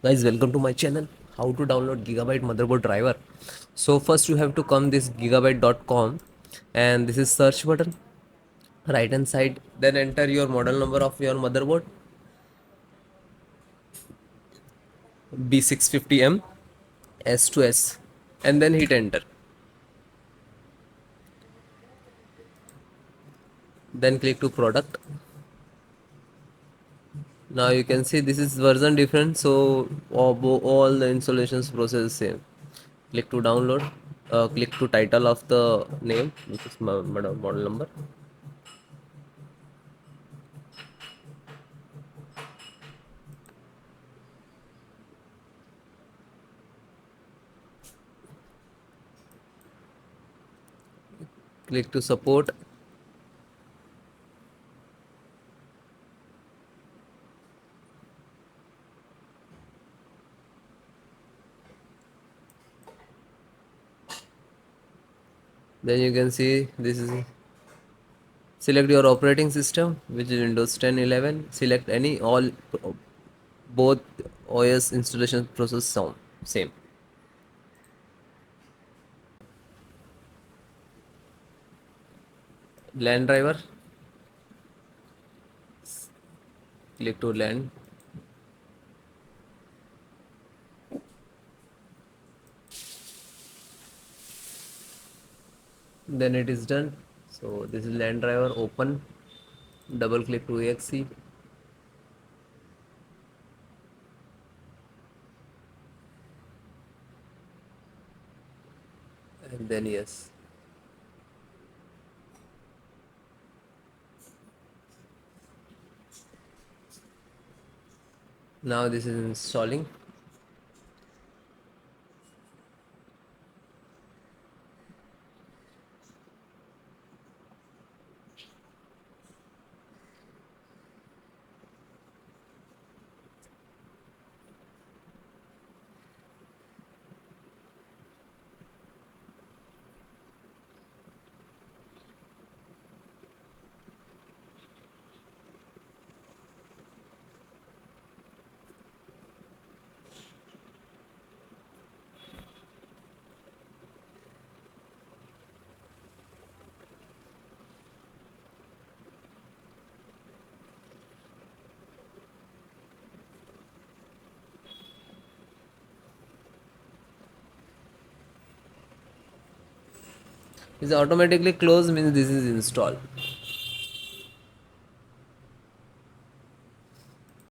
Guys, welcome to my channel. How to download Gigabyte motherboard driver. So first you have to come this gigabyte.com, and this is search button right hand side. Then enter your model number of your motherboard, B650M S2H, and then hit enter. Then click to product. Now you can see this is version different, so all the installations process same. Click to download. Click to title of the name, which is model number. Click to support. Then you can see this is select your operating system, which is Windows 10, 11. Select any, all, both OS installation process sound same. LAN driver, click to LAN. Then it is done. So this is LAN driver, open, double click to exe, and then yes. Now this is installing. Is automatically closed, means this is installed.